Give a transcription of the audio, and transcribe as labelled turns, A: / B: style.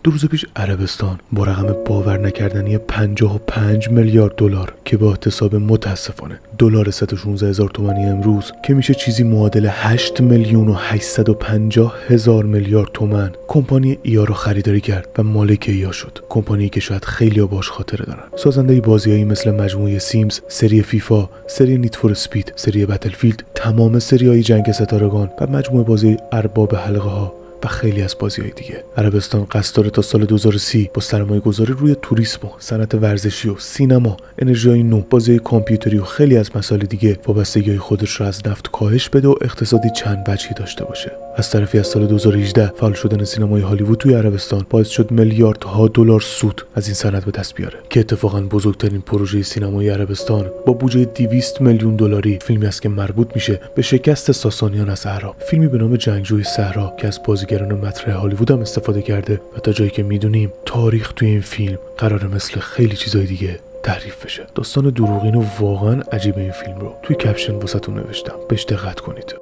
A: دو روز پیش عربستان با رقم باور نکردنی 55 میلیارد دلار که با احتساب متاسفانه دلار 116,000 تومانی امروز که میشه چیزی معادل 8 میلیون و 850 هزار میلیارد تومان، کمپانی ایا رو خریداری کرد و مالک ایا شد. کمپانی که شاید خیلی‌ها باش خاطره دارن. سازنده بازیایی مثل مجموعه سیمز، سری فیفا، سری نیت فور اسپید، سری بتلفیلد، تمام سری‌های جنگ ستارگان و مجموعه بازی ارباب حلقه‌ها و خیلی از بازی‌های دیگه. عربستان قصد داره تا سال 2030 با سرمایه‌گذاری روی توریسم و صنعت ورزشی و سینما، انرژی نو، بازی کامپیوتری و خیلی از مسائل دیگه وابستگی‌های خودش رو از نفت کاهش بده و اقتصادی چند وجهی داشته باشه. از طرفی از سال 2018 فعال شدن سینمای هالیوود توی عربستان باعث شد میلیاردها دلار سود از این صنعت به دست بیاره که اتفاقاً بزرگترین پروژه سینمایی عربستان با بودجه 200 میلیون دلاری فیلمی است که مربوط میشه به شکست ساسانیان از اعراب. فیلمی به نام جنگجوی صحرا که از بازیگران مطرح هالیوود هم استفاده کرده و تا جایی که میدونیم تاریخ توی این فیلم قراره مثل خیلی چیزای دیگه تعریف بشه. داستان دروغین و واقعا عجیب این فیلم رو توی کپشن واسهتون نوشتم، بهش دقت کنید.